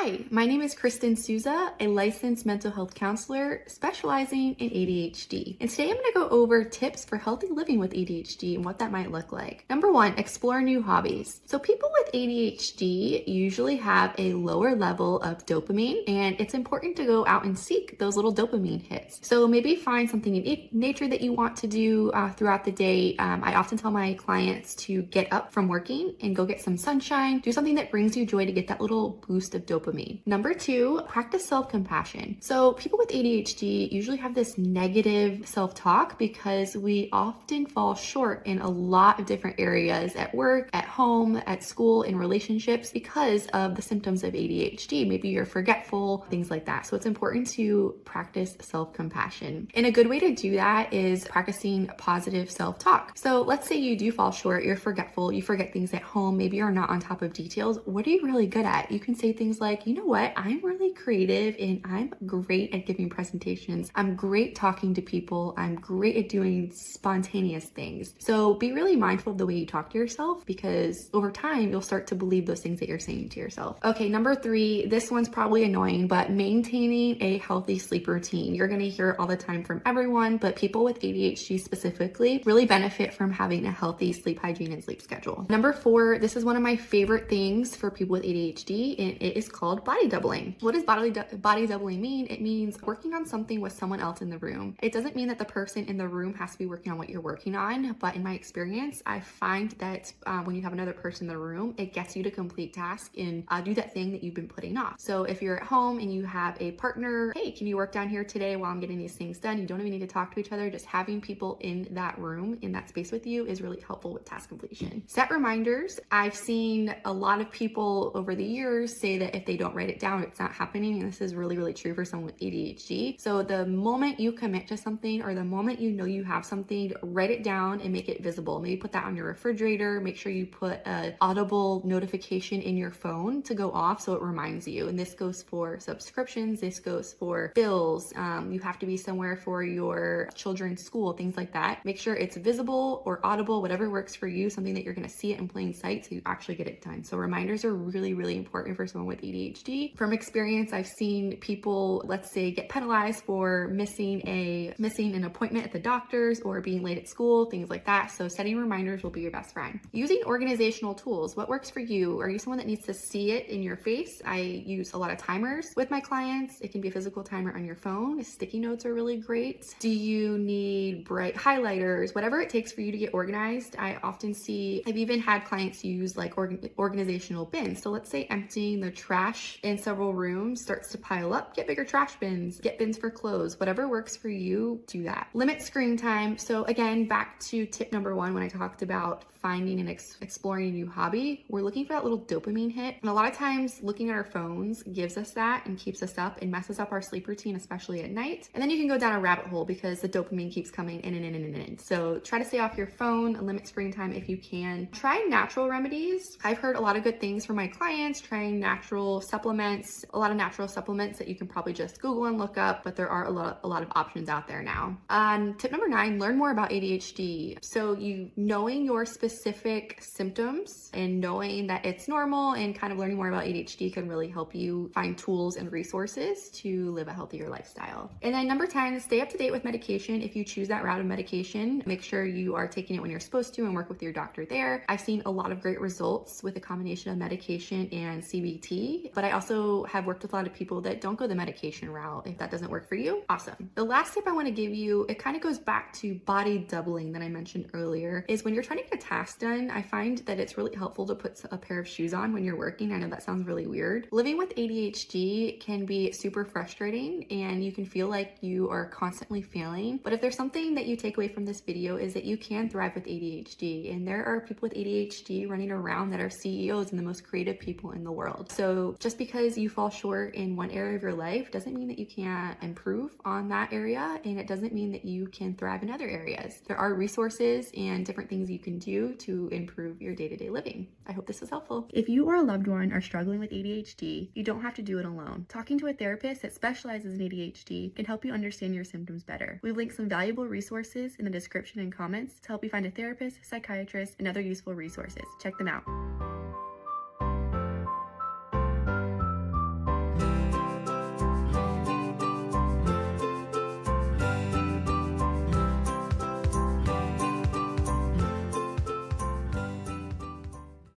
Hi, my name is Kristen Souza, a licensed mental health counselor specializing in ADHD. And today I'm going to go over tips for healthy living with ADHD and what that might look like. Number one, explore new hobbies. So people with ADHD usually have a lower level of dopamine, and it's important to go out and seek those little dopamine hits. So maybe find something in nature that you want to do throughout the day. I often tell my clients to get up from working and go get some sunshine, do something that brings you joy to get that little boost of dopamine. Number two, practice self-compassion. So people with ADHD usually have this negative self-talk because we often fall short in a lot of different areas at work, at home, at school, in relationships because of the symptoms of ADHD. Maybe you're forgetful, things like that. So it's important to practice self-compassion. And a good way to do that is practicing positive self-talk. So let's say you do fall short, you're forgetful, you forget things at home, maybe you're not on top of details. What are you really good at? You can say things like, you know what, I'm really creative and I'm great at giving presentations. I'm great talking to people. I'm great at doing spontaneous things. So be really mindful of the way you talk to yourself because over time, you'll start to believe those things that you're saying to yourself. Okay, number three, this one's probably annoying, but maintaining a healthy sleep routine. You're gonna hear it all the time from everyone, but people with ADHD specifically really benefit from having a healthy sleep hygiene and sleep schedule. Number four, this is one of my favorite things for people with ADHD, and it is called body doubling. What does body doubling mean? It means working on something with someone else in the room. It doesn't mean that the person in the room has to be working on what you're working on, but in my experience, I find that when you have another person in the room, it gets you to complete tasks and do that thing that you've been putting off. So if you're at home and you have a partner, hey, can you work down here today while I'm getting these things done? You don't even need to talk to each other. Just having people in that room, in that space with you is really helpful with task completion. Set reminders. I've seen a lot of people over the years say that if they don't write it down, it's not happening. And this is really, really true for someone with ADHD. So the moment you commit to something or the moment you know you have something, write it down and make it visible. Maybe put that on your refrigerator. Make sure you put an audible notification in your phone to go off so it reminds you. And this goes for subscriptions. This goes for bills. You have to be somewhere for your children's school, things like that. Make sure it's visible or audible, whatever works for you, something that you're going to see it in plain sight so you actually get it done. So reminders are really, really important for someone with ADHD. From experience, I've seen people, let's say, get penalized for missing an appointment at the doctor's or being late at school, things like that. So setting reminders will be your best friend. Using organizational tools. What works for you? Are you someone that needs to see it in your face? I use a lot of timers with my clients. It can be a physical timer on your phone. Sticky notes are really great. Do you need bright highlighters? Whatever it takes for you to get organized. I often see, I've even had clients use like organizational bins. So let's say emptying the trash in several rooms starts to pile up. Get bigger trash bins, get bins for clothes, whatever works for you, do that. Limit screen time. So again, back to tip number one, when I talked about finding and exploring a new hobby, we're looking for that little dopamine hit. And a lot of times looking at our phones gives us that and keeps us up and messes up our sleep routine, especially at night. And then you can go down a rabbit hole because the dopamine keeps coming in and in and in and in. So try to stay off your phone, limit screen time if you can. Try natural remedies. I've heard a lot of good things from my clients, trying natural supplements, a lot of natural supplements that you can probably just Google and look up, but there are a lot of options out there now. Tip number 9, learn more about ADHD. So knowing your specific symptoms and knowing that it's normal and kind of learning more about ADHD can really help you find tools and resources to live a healthier lifestyle. And then number 10, stay up to date with medication. If you choose that route of medication, make sure you are taking it when you're supposed to and work with your doctor there. I've seen a lot of great results with a combination of medication and CBT, but I also have worked with a lot of people that don't go the medication route. If that doesn't work for you, awesome. The last tip I want to give you, it kind of goes back to body doubling that I mentioned earlier, is when you're trying to get a task done, I find that it's really helpful to put a pair of shoes on when you're working. I know that sounds really weird. Living with ADHD can be super frustrating and you can feel like you are constantly failing. But if there's something that you take away from this video is that you can thrive with ADHD. And there are people with ADHD running around that are CEOs and the most creative people in the world. So just because you fall short in one area of your life doesn't mean that you can't improve on that area. And it doesn't mean that you can thrive in other areas. There are resources and different things you can do to improve your day-to-day living. I hope this is helpful. If you or a loved one are struggling with ADHD, you don't have to do it alone. Talking to a therapist that specializes in ADHD can help you understand your symptoms better. We've linked some valuable resources in the description and comments to help you find a therapist, psychiatrist, and other useful resources. Check them out.